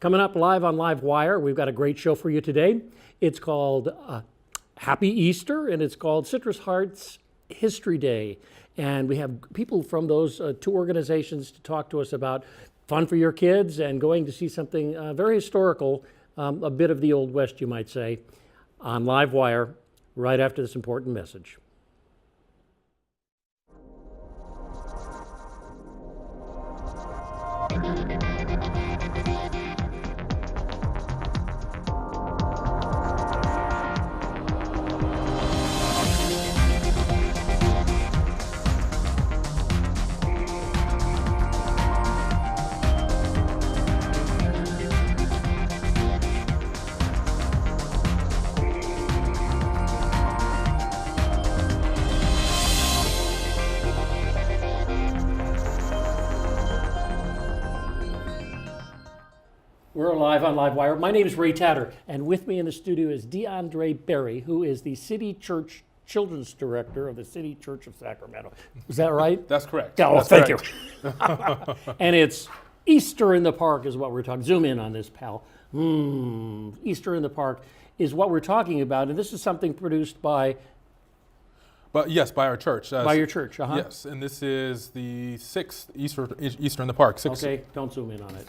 Coming up live on LiveWire, we've got a great show for you today. It's called Happy Easter, and it's called Citrus Hearts History Day. And we have people from those two organizations to talk to us about fun for your kids and going to see something very historical, a bit of the Old West, you might say, on LiveWire right after this important message. We're live on LiveWire. My name is Ray Tatter, and with me in the studio is DeAndre Berry, who is the City Church Children's Director of the City Church of Sacramento. Is that right? That's correct. Oh, That's thank correct. you. And it's Easter in the Park is what we're talking. Zoom in on this, pal. Easter in the Park is what we're talking about, and this is something produced by... But yes, by our church. By your church, Yes, and this is the 6th Easter in the Park. Okay, don't zoom in on it.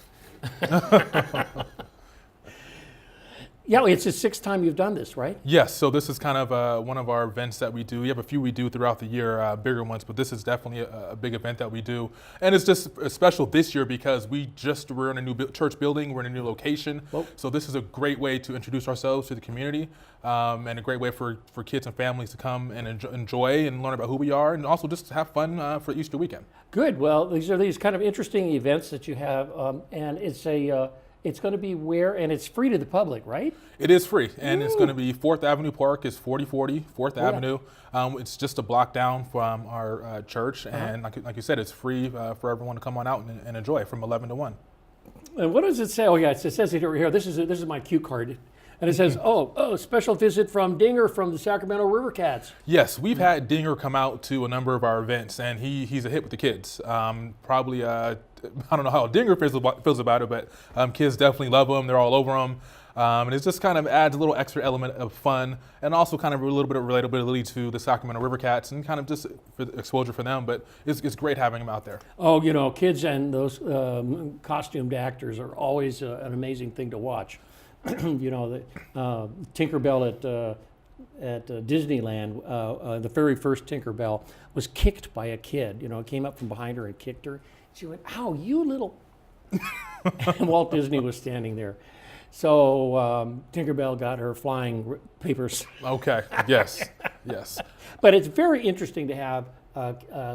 Yeah, it's the 6th time you've done this, right? Yes, so this is kind of one of our events that we do. We have a few we do throughout the year, bigger ones, but this is definitely a big event that we do. And it's just special this year because we're in a new church building, we're in a new location. Whoa. So this is a great way to introduce ourselves to the community and a great way for kids and families to come and enjoy and learn about who we are and also just have fun for Easter weekend. Good. Well, these are these kind of interesting events that you have, and it's going to be and it's free to the public, right? It is free, and It's going to be 4th Avenue Park. It's 4040 4th Avenue. It's just a block down from our church, and like you said, it's free for everyone to come on out and enjoy from 11 to 1. And what does it say? Oh, yeah, it says it over here. This is my cue card. And it says, special visit from Dinger from the Sacramento River Cats. Yes, we've had Dinger come out to a number of our events, and he's a hit with the kids. Probably, I don't know how Dinger feels about it, but kids definitely love him. They're all over him. And it just kind of adds a little extra element of fun and also kind of a little bit of relatability to the Sacramento River Cats and kind of just for the exposure for them. But it's great having them out there. Oh, kids and those costumed actors are always an amazing thing to watch. The Tinkerbell at Disneyland, the very first Tinkerbell was kicked by a kid. Came up from behind her and kicked her. She went, "Ow, you little!" And Walt Disney was standing there. So Tinkerbell got her flying papers. Okay. Yes. Yes. But it's very interesting to have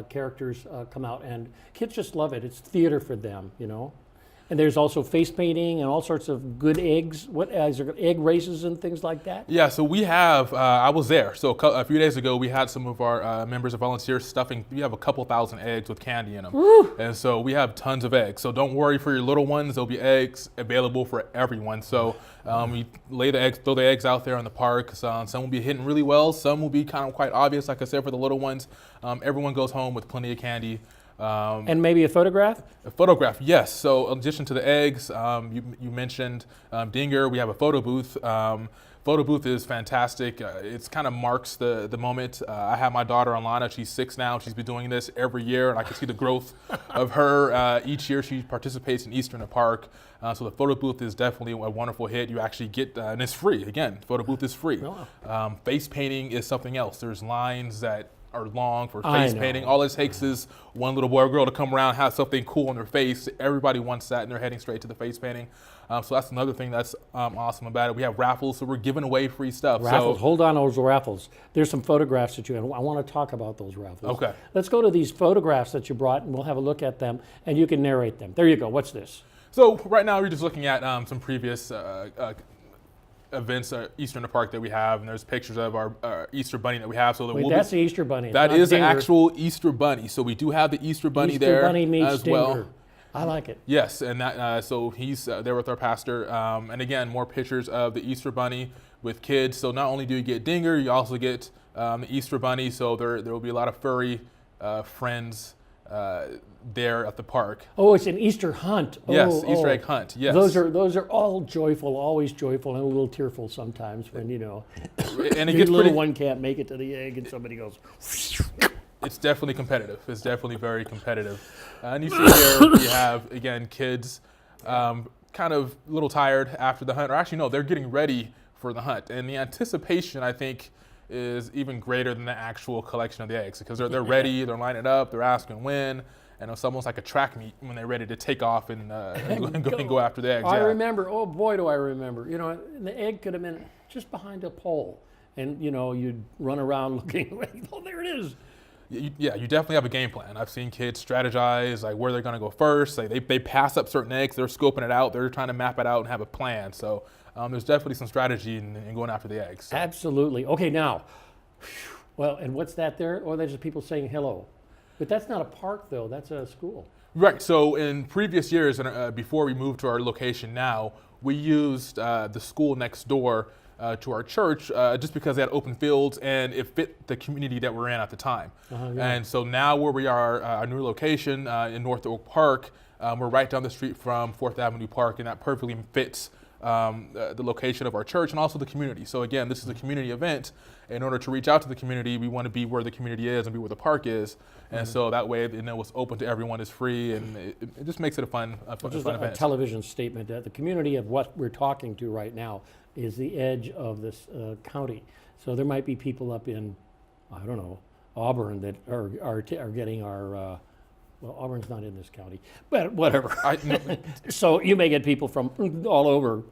characters come out, and kids just love it. It's theater for them, And there's also face painting and all sorts of good eggs. Is there egg races and things like that? Yeah, so we have, I was there. So a few days ago, we had some of our members of volunteers stuffing, we have a couple thousand eggs with candy in them. Woo! And so we have tons of eggs. So don't worry for your little ones, there'll be eggs available for everyone. So we throw the eggs out there in the park. Some will be hitting really well, some will be kind of quite obvious, like I said, for the little ones. Everyone goes home with plenty of candy. And maybe a photograph? A photograph, yes. So in addition to the eggs, you mentioned Dinger, we have a photo booth. Photo booth is fantastic. It kind of marks the moment. I have my daughter Alana, she's 6 now. She's been doing this every year, and I can see the growth of her. Each year she participates in Easter in the Park. So the photo booth is definitely a wonderful hit. You actually get, and it's free. Again, photo booth is free. Oh. Face painting is something else. There's lines that are long for face painting. All it takes is one little boy or girl to come around, have something cool on their face. Everybody wants that, and they're heading straight to the face painting. So that's another thing that's awesome about it. We have raffles, so we're giving away free stuff. Raffles, hold on those raffles. There's some photographs that you have. I want to talk about those raffles. Okay. Let's go to these photographs that you brought, and we'll have a look at them, and you can narrate them. There you go. What's this? So right now we're just looking at some previous events, Easter in the Park that we have, and there's pictures of our Easter bunny that we have. So that's the Easter bunny. That is the actual Easter bunny. So we do have the Easter bunny there Easter bunny meets as well. Dinger. I like it. Yes, and that so he's there with our pastor. And again, more pictures of the Easter bunny with kids. So not only do you get Dinger, you also get the Easter bunny. So there will be a lot of furry friends there at the park. Oh, it's an Easter hunt. Yes, Oh, Easter oh. egg hunt. Yes. Those are all joyful, always joyful, and a little tearful sometimes when and it your gets little pretty. one can't make it to the egg and somebody goes. It's definitely competitive. It's definitely very competitive. And you see here we have again kids, kind of a little tired after the hunt, or actually no, they're getting ready for the hunt, and the anticipation I think is even greater than the actual collection of the eggs because they're ready, they're lining up, they're asking when. And it's almost like a track meet when they're ready to take off and go after the eggs. I yeah. remember, oh boy, do I remember. The egg could have been just behind a pole, and you'd run around looking. Oh, there it is. You definitely have a game plan. I've seen kids strategize like where they're going to go first. Like they pass up certain eggs, they're scoping it out, they're trying to map it out and have a plan. So there's definitely some strategy in going after the eggs. So. Absolutely. Okay, now, well, and what's that there? Oh, there's just people saying hello. But that's not a park, though. That's a school. Right. So in previous years, and before we moved to our location now, we used the school next door to our church just because they had open fields and it fit the community that we're in at the time. Yeah. And so now where we are, our new location in North Oak Park, we're right down the street from 4th Avenue Park, and that perfectly fits the location of our church and also the community. So again, this is a community event. In order to reach out to the community, we want to be where the community is and be where the park is. And so that way, it's open to everyone, it's free, and it just makes it a fun event. A television statement that the community of what we're talking to right now is the edge of this county. So there might be people up in, I don't know, Auburn that are getting our, well, Auburn's not in this county, but whatever. So you may get people from all over.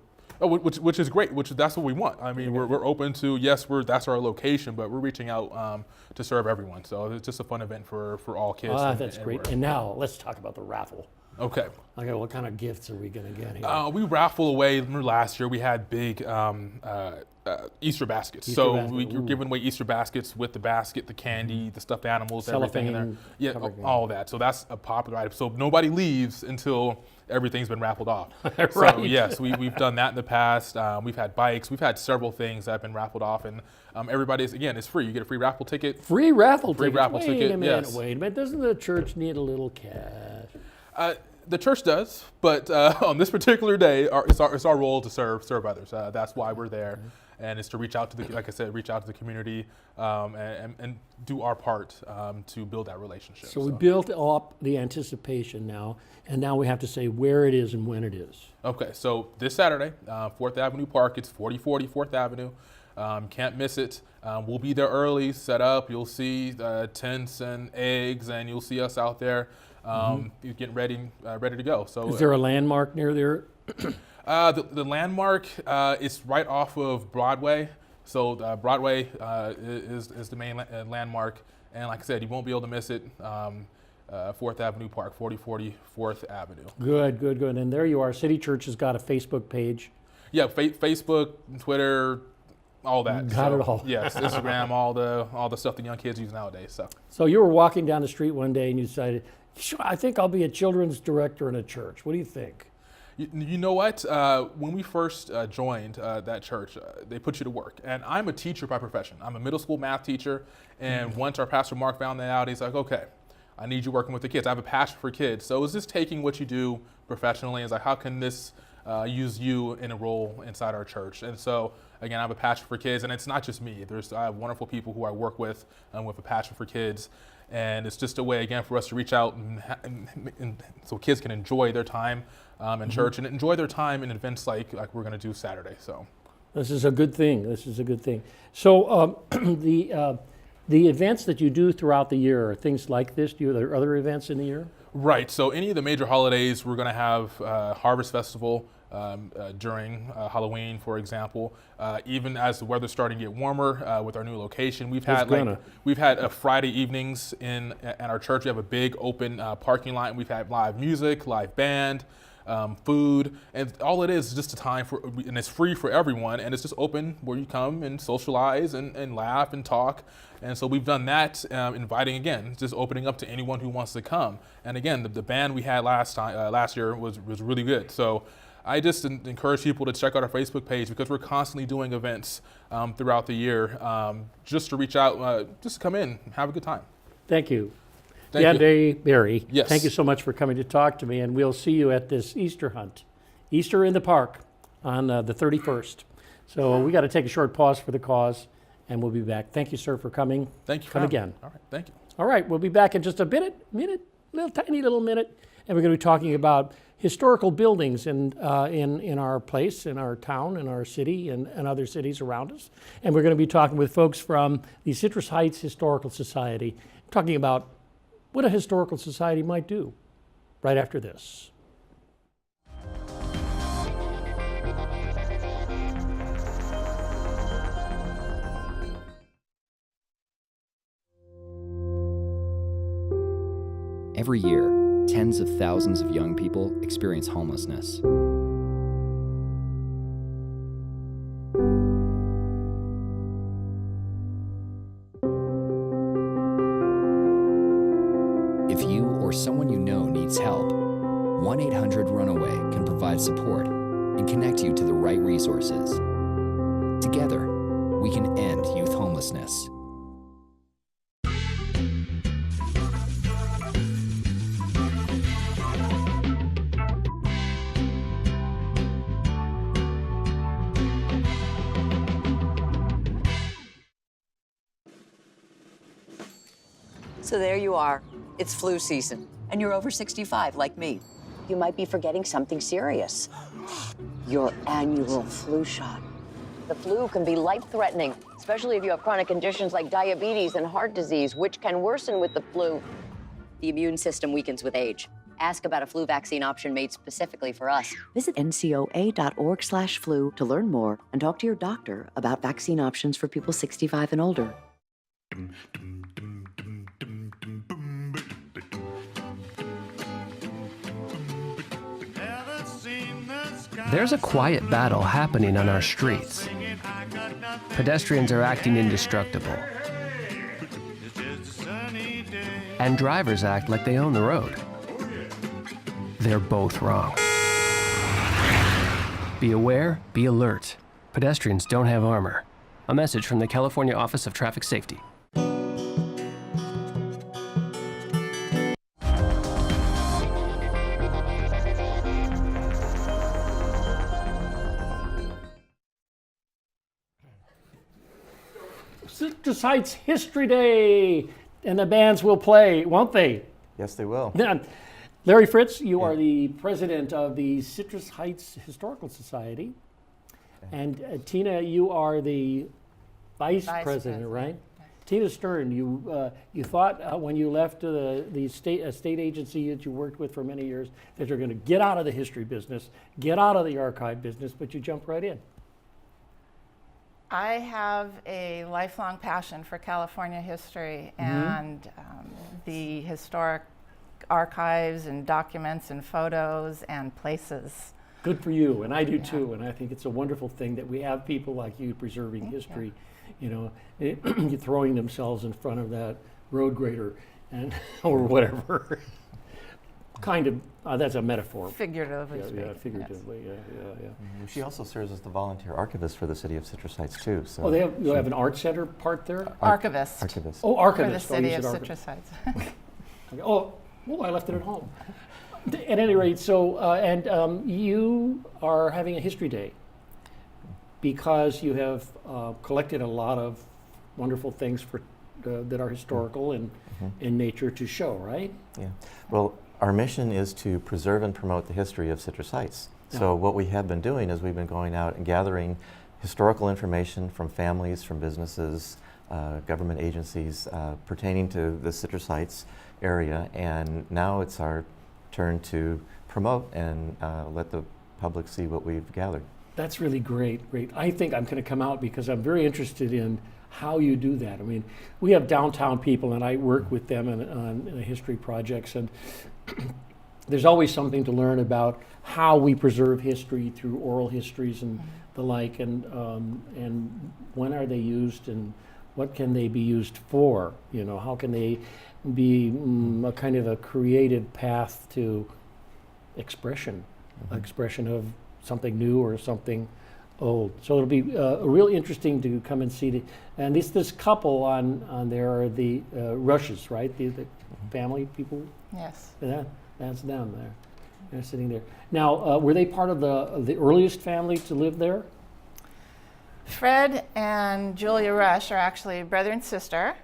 Oh, which is great. That's what we want. I mean, we're open to that's our location, but we're reaching out to serve everyone. So it's just a fun event for all kids. That's great. And now let's talk about the raffle. Okay. Okay, what kind of gifts are we going to get here? We raffle away. Remember last year we had big Easter baskets. We're giving away Easter baskets with the basket, the candy, the stuffed animals, everything in there. Yeah, all that. So that's a popular item. So nobody leaves until everything's been raffled off. Right. So yes, we've done that in the past. We've had bikes. We've had several things that have been raffled off, and it's free. You get a free raffle ticket. Free raffle free ticket. Raffle ticket. Wait a minute. Doesn't the church need a little cash? The church does, but on this particular day, it's our role to serve others. That's why we're there, and it's to reach out to the community and do our part to build that relationship. So we built up the anticipation now, and now we have to say where it is and when it is. Okay, so this Saturday, 4th Avenue Park, it's 4040 4th Avenue. Can't miss it. We'll be there early, set up. You'll see tents and eggs, and you'll see us out there. You're getting ready to go. So is there a landmark near there? The landmark is right off of Broadway. So Broadway is the main landmark, and like I said, you won't be able to miss it. 4th Avenue Park, 4040 4th Avenue. Good. And there you are. City Church has got a Facebook page. Yeah, Facebook, Twitter, all that. Got it all. Yes, Instagram, all the stuff that young kids use nowadays. So you were walking down the street one day and you decided, sure, I think I'll be a children's director in a church. What do you think? You know what? When we first joined that church, they put you to work. And I'm a teacher by profession. I'm a middle school math teacher. And once our pastor Mark found that out, he's like, okay, I need you working with the kids. I have a passion for kids. So is this taking what you do professionally? It's like, how can this use you in a role inside our church? And so, again, I have a passion for kids. And it's not just me. I have wonderful people who I work with a passion for kids. And it's just a way, again, for us to reach out and so kids can enjoy their time in church and enjoy their time in events like we're going to do Saturday. So this is a good thing. So the events that you do throughout the year are things like this. Are there other events in the year? Right. So any of the major holidays, we're going to have Harvest Festival during Halloween, for example. Even as the weather's starting to get warmer with our new location, we've had Friday evenings at our church. We have a big open parking lot, and we've had live music, live band, food, and all it is just a time and it's free for everyone, and it's just open where you come and socialize and laugh and talk. And so we've done that, inviting again, just opening up to anyone who wants to come. And again, the band we had last year was really good. So I just encourage people to check out our Facebook page because we're constantly doing events throughout the year just to reach out, just to come in, have a good time. Thank you. DeAndre Berry, Yes. thank you so much for coming to talk to me, and we'll see you at this Easter hunt, Easter in the Park, on the 31st. So we got to take a short pause for the cause, and we'll be back. Thank you, sir, for coming. Thank you. Come again. All right. Thank you. All right, we'll be back in just a tiny little minute, and we're going to be talking about historical buildings in our place, in our town, in our city, and other cities around us. And we're going to be talking with folks from the Citrus Heights Historical Society, talking about what a historical society might do right after this. Every year, tens of thousands of young people experience homelessness. If you or someone you know needs help, 1-800-RUNAWAY can provide support and connect you to the right resources. Together, we can end youth homelessness. So there you are. It's flu season, and you're over 65 like me. You might be forgetting something serious. Your annual flu shot. The flu can be life-threatening, especially if you have chronic conditions like diabetes and heart disease, which can worsen with the flu. The immune system weakens with age. Ask about a flu vaccine option made specifically for us. Visit ncoa.org/flu to learn more and talk to your doctor about vaccine options for people 65 and older. There's a quiet battle happening on our streets. Pedestrians are acting indestructible. And drivers act like they own the road. They're both wrong. Be aware, be alert. Pedestrians don't have armor. A message from the California Office of Traffic Safety. Citrus Heights History Day, and the bands will play, won't they? Yes, they will. Larry Fritz, you are the president of the Citrus Heights Historical Society, and Tina, you are the vice president, right? Tina Stern, you thought when you left the state agency that you worked with for many years that you're going to get out of the history business, get out of the archive business, but you jumped right in. I have a lifelong passion for California history and the historic archives and documents and photos and places. Good for you, and I do too, and I think it's a wonderful thing that we have people like you preserving history, throwing themselves in front of that road grader and or whatever. Kind of, that's a metaphor. Figuratively speaking. Yeah, figuratively, yeah. She also serves as the volunteer archivist for the city of Citrus Heights too. So Oh, you have an art center part there? Archivist. Archivist. Oh, For the archivist. city of Citrus Heights. Okay. Oh, I left it at home. At any rate, you are having a history day because you have collected a lot of wonderful things that are historical and in nature to show, right? Yeah. Well, our mission is to preserve and promote the history of Citrus Heights. So what we have been doing is we've been going out and gathering historical information from families, from businesses, government agencies pertaining to the Citrus Heights area, and now it's our turn to promote and let the public see what we've gathered. That's really great. I think I'm going to come out because I'm very interested in how you do that. I mean, we have downtown people, and I work with them on history projects, and there's always something to learn about how we preserve history through oral histories and the like, and when are they used, and what can they be used for? How can they be a kind of a creative path to expression of something new or something old. So it'll be real interesting to come and see. And this couple on there are the Rushes, right? The family people. Yes. That's them there. They're sitting there. Now, were they part of the earliest family to live there? Fred and Julia Rush are actually brother and sister.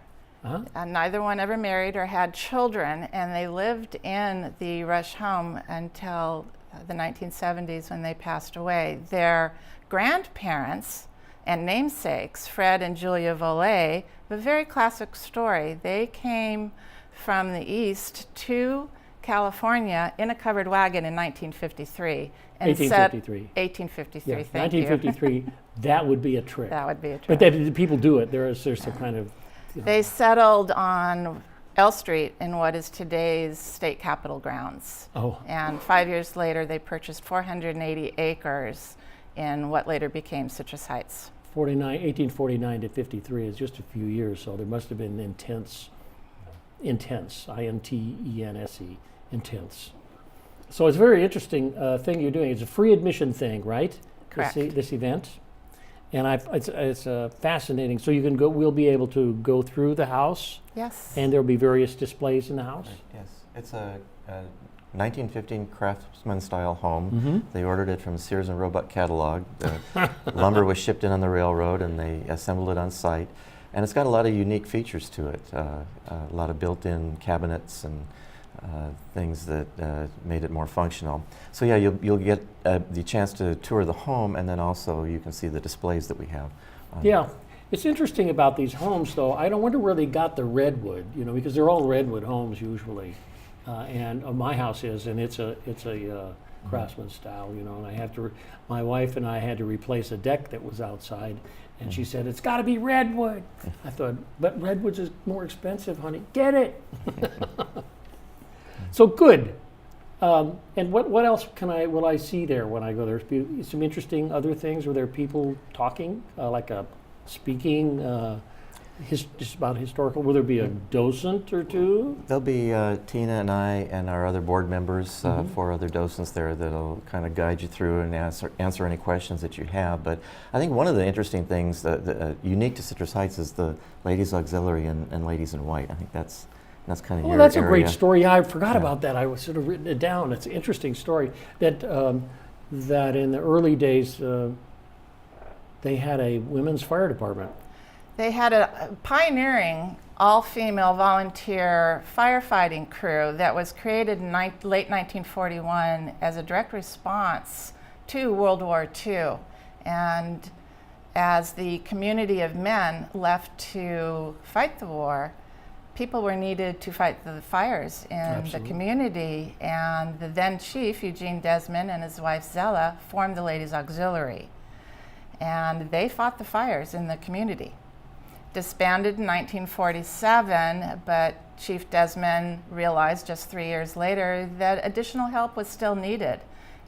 Neither one ever married or had children, and they lived in the Rush home until the 1970s when they passed away. Their grandparents and namesakes, Fred and Julia Vollet, have a very classic story. They came from the East to California in a covered wagon in 1953. And 1853. 1853, Yeah, thank you. 1953. That would be a trick. That would be a But trick. people do it. There's some kind of. They settled on L Street in what is today's state capitol grounds. Oh. And 5 years later, they purchased 480 acres in what later became Citrus Heights. 1849 to 53 is just a few years, so there must have been intense, I-N-T-E-N-S-E, intense. So it's a very interesting thing you're doing. It's a free admission thing, right? Correct. This event. And it's fascinating. So you can go. We'll be able to go through the house. Yes. And there'll be various displays in the house. Yes, it's a 1915 craftsman-style home. They ordered it from Sears and Roebuck catalog. The lumber was shipped in on the railroad, and they assembled it on site. And it's got a lot of unique features to it. A lot of built-in cabinets and things that made it more functional. So yeah, you'll get the chance to tour the home, and then also you can see the displays that we have. Yeah, it's interesting about these homes, though. I don't wonder where they got the redwood, because they're all redwood homes usually, and my house is, and it's a craftsman style, And I have to. My wife and I had to replace a deck that was outside, and she said it's got to be redwood. I thought, but redwood's is more expensive, honey. Get it. So good. And what else will I see there when I go there? Some interesting other things. Were there people talking, like speaking, just about historical? Will there be a docent or two? There'll be Tina and I and our other board members, 4 other docents there that'll kind of guide you through and answer any questions that you have. But I think one of the interesting things that unique to Citrus Heights is the Ladies Auxilary and Ladies in White. I think that's kind of your That's area. a great story. Yeah, I forgot about that. I was sort of written it down. It's an interesting story that that in the early days they had a women's fire department. They had a pioneering all-female volunteer firefighting crew that was created in late 1941 as a direct response to World War II. And as the community of men left to fight the war, people were needed to fight the fires in the community, and the then chief, Eugene Desmond, and his wife Zella formed the Ladies Auxilary. And they fought the fires in the community. Disbanded in 1947, but Chief Desmond realized just 3 years later that additional help was still needed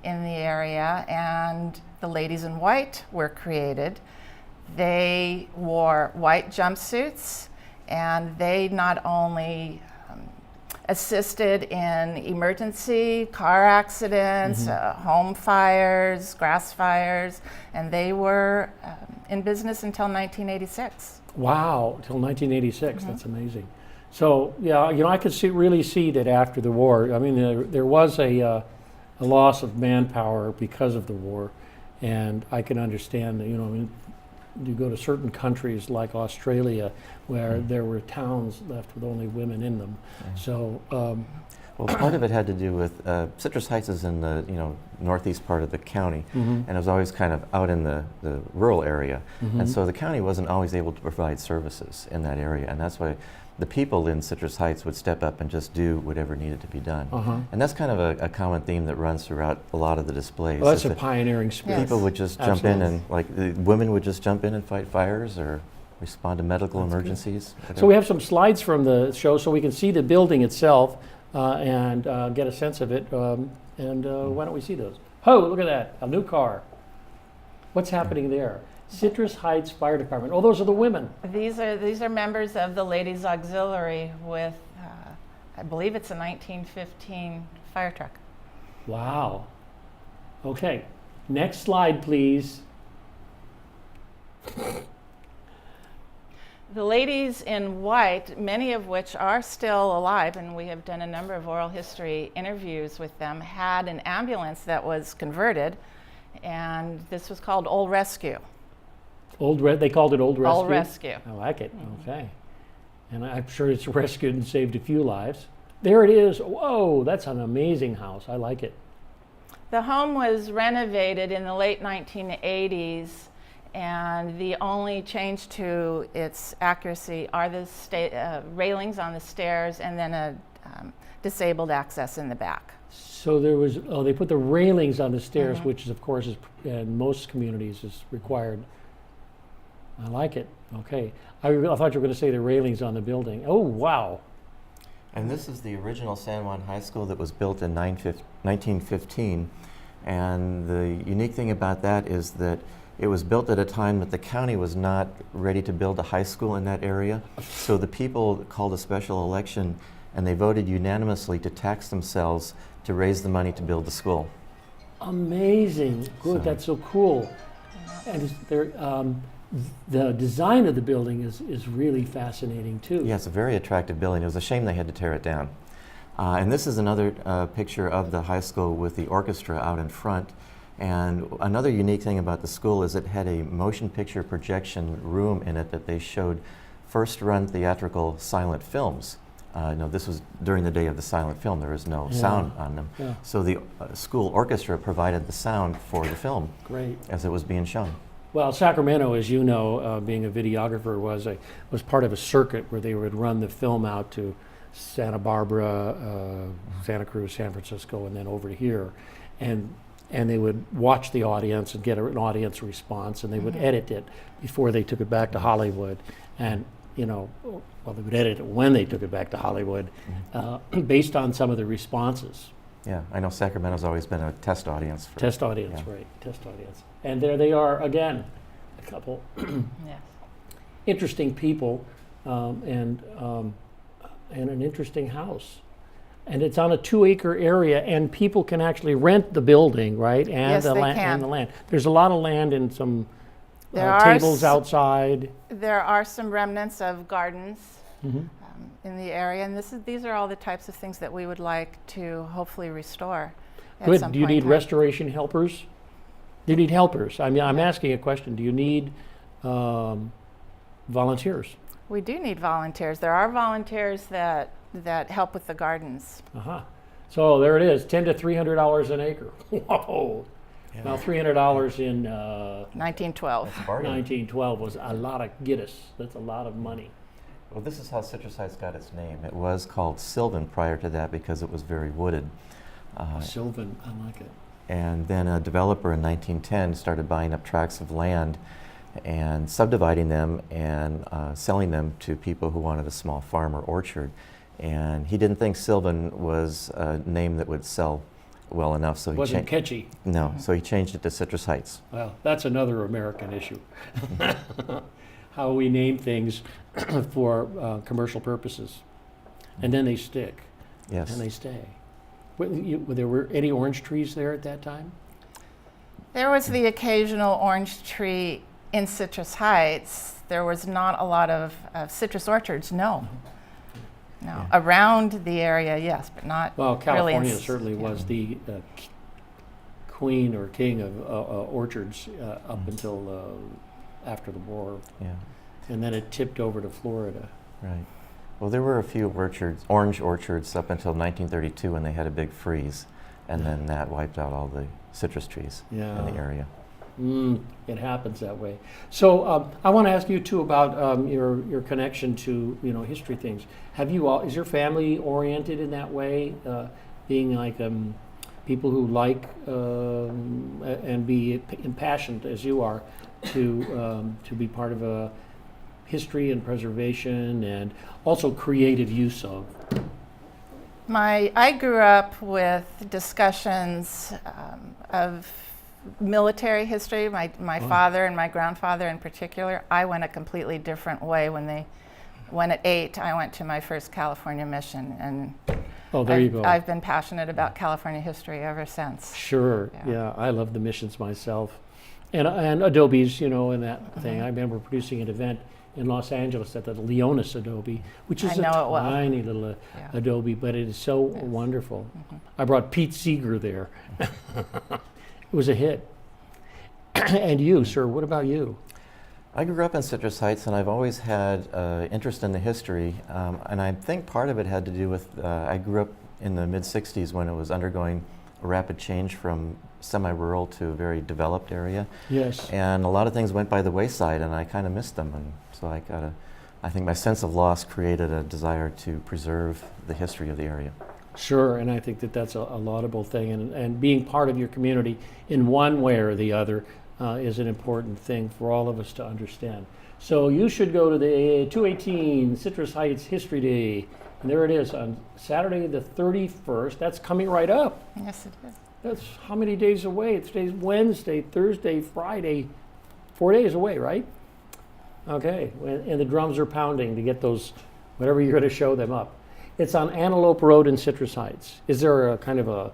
in the area, and the Ladies in White were created. They wore white jumpsuits, and they not only assisted in emergency, car accidents, home fires, grass fires, and they were in business until 1986. Wow, till 1986. That's amazing. So yeah, I could really see that after the war. I mean, there was a loss of manpower because of the war, and I can understand that. You go to certain countries like Australia where there were towns left with only women in them. So well, part of it had to do with Citrus Heights is in the northeast part of the county, and it was always kind of out in the rural area, and so the county wasn't always able to provide services in that area, and that's why the people in Citrus Heights would step up and just do whatever needed to be done. And that's kind of a common theme that runs throughout a lot of the displays. well, that's a pioneering spirit. People would just jump in and, the women would just jump in and fight fires or respond to medical emergencies. So we have some slides from the show so we can see the building itself and get a sense of it. And why don't we see those? Oh, look at that, a new car. What's happening there? Citrus Heights Fire Department. Oh, those are the women. These are members of the Ladies Auxilary with, I believe it's a 1915 fire truck. Wow. Okay, next slide, please. The ladies in white, many of which are still alive, and we have done a number of oral history interviews with them, had an ambulance that was converted, and this was called Old Rescue. They called it Old Rescue? Old Rescue. I like it, okay. And I'm sure it's rescued and saved a few lives. There it is. Whoa, that's an amazing house. I like it. The home was renovated in the late 1980s, and the only change to its accuracy are the railings on the stairs and then a disabled access in the back. So there was, they put the railings on the stairs, which is, of course, in most communities is required. I like it. Okay. I thought you were going to say the railings on the building. Oh, wow. And this is the original San Juan High School that was built in 1915. And the unique thing about that is that it was built at a time that the county was not ready to build a high school in that area. So the people called a special election and they voted unanimously to tax themselves to raise the money to build the school. Amazing. Good. That's so cool. And the design of the building is really fascinating too. Yeah, it's a very attractive building. It was a shame they had to tear it down. And this is another picture of the high school with the orchestra out in front. And another unique thing about the school is it had a motion picture projection room in it that they showed first-run theatrical silent films. This was during the day of the silent film. There was no sound on them. Yeah. So the school orchestra provided the sound for the film Great. as it was being shown. Well, Sacramento, as you know, being a videographer, was part of a circuit where they would run the film out to Santa Barbara, Santa Cruz, San Francisco, and then over to here. And they would watch the audience and get an audience response, and they would edit it before they took it back to Hollywood. And, they would edit it when they took it back to Hollywood based on some of the responses. Yeah, I know Sacramento's always been a test audience. Test audience, yeah. right, test audience. And there they are again, a couple Yes. interesting people and an interesting house. And it's on a 2-acre area, and people can actually rent the building, right? And Yes, the they land, can. And the land. There's a lot of land and some There are tables outside. There are some remnants of gardens in the area, and these are all the types of things that we would like to hopefully restore. Good. Do you need restoration helpers? Do you need helpers? I mean, I'm asking a question. Do you need volunteers? We do need volunteers. There are volunteers that help with the gardens. So there it is, $10 to $300 an acre. Whoa. Yeah. Now $300 in 1912. 1912 was a lot of Guinness. That's a lot of money. Well, this is how Citrus Heights got its name. It was called Sylvan prior to that because it was very wooded. Sylvan, I like it. And then a developer in 1910 started buying up tracts of land and subdividing them and selling them to people who wanted a small farm or orchard. And he didn't think Sylvan was a name that would sell well enough, so he wasn't catchy. No, so he changed it to Citrus Heights. Well, that's another American issue. How we name things for commercial purposes. And then they stick. Yes. And they stay. There were any orange trees there at that time? There was the occasional orange tree in Citrus Heights. There was not a lot of citrus orchards, no. No, Yeah. Around the area, yes, but not Well, really in California certainly was the queen or king of orchards up until after the war. Yeah. And then it tipped over to Florida. Right. Well, there were a few orange orchards up until 1932 when they had a big freeze, and then that wiped out all the citrus trees in the area. It happens that way. So I want to ask you too about your connection to history things. Is your family oriented in that way, being like people who like and be impassioned as you are to be part of a history and preservation and also creative use of? I grew up with discussions of military history. My father and my grandfather in particular. I went a completely different way when they when at 8, I went to my first California mission, and Oh, there you go. I've been passionate about California history ever since. Sure. Yeah. Yeah, I love the missions myself, and Adobe's, you know, and that thing. I remember producing an event in Los Angeles at the Leonis Adobe, which is I know a it well. tiny little Yeah. Adobe, but it is so wonderful. I brought Pete Seeger there. It was a hit. And you, sir, what about you? I grew up in Citrus Heights, and I've always had interest in the history, and I think part of it had to do with, I grew up in the mid-'60s when it was undergoing a rapid change from semi-rural to a very developed area. Yes. And a lot of things went by the wayside, and I kind of missed them, and so I think my sense of loss created a desire to preserve the history of the area. Sure, and I think that that's a laudable thing, and being part of your community in one way or the other is an important thing for all of us to understand. So you should go to the 218 Citrus Heights History Day, and there it is on Saturday the 31st. That's coming right up. Yes, it is. That's how many days away? Today's Wednesday, Thursday, Friday, 4 days away, right? Okay, and the drums are pounding to get those, whatever you're going to show them up. It's on Antelope Road in Citrus Heights. Is there a kind of a...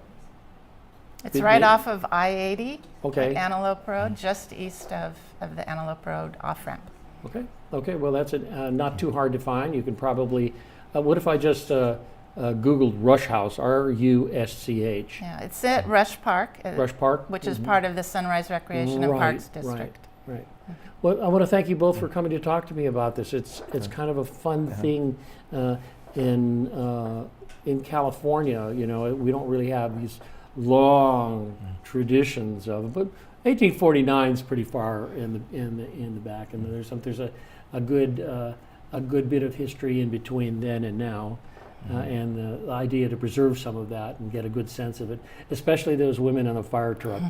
It's right off of I-80, Okay. Antelope Road, just east of the Antelope Road off-ramp. Okay, well that's not too hard to find. You can probably, what if I just Googled Rush House, R-U-S-C-H? Yeah, it's at Rush Park, Rush Park? which is part of the Sunrise Recreation and Parks District. Right. Well, I want to thank you both for coming to talk to me about this. It's kind of a fun thing in California. You know, we don't really have these long traditions of, but 1849 is pretty far in the back, and there's a good bit of history in between then and now. And the idea to preserve some of that and get a good sense of it, especially those women on the fire truck.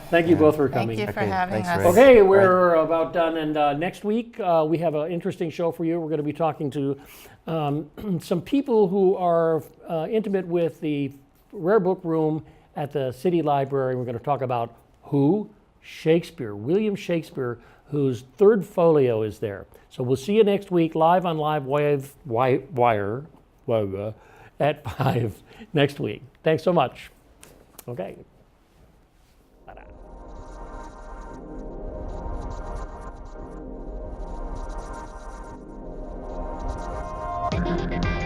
Thank you both for coming. Thank you for Okay, having thanks, us. Ray. Okay, we're about done, and next week we have an interesting show for you. We're going to be talking to some people who are intimate with the Rare Book Room at the City Library. We're going to talk about who? Shakespeare, William Shakespeare, whose third folio is there. So we'll see you next week live on LiveWire at 5 next week. Thanks so much. Okay. Ta-da.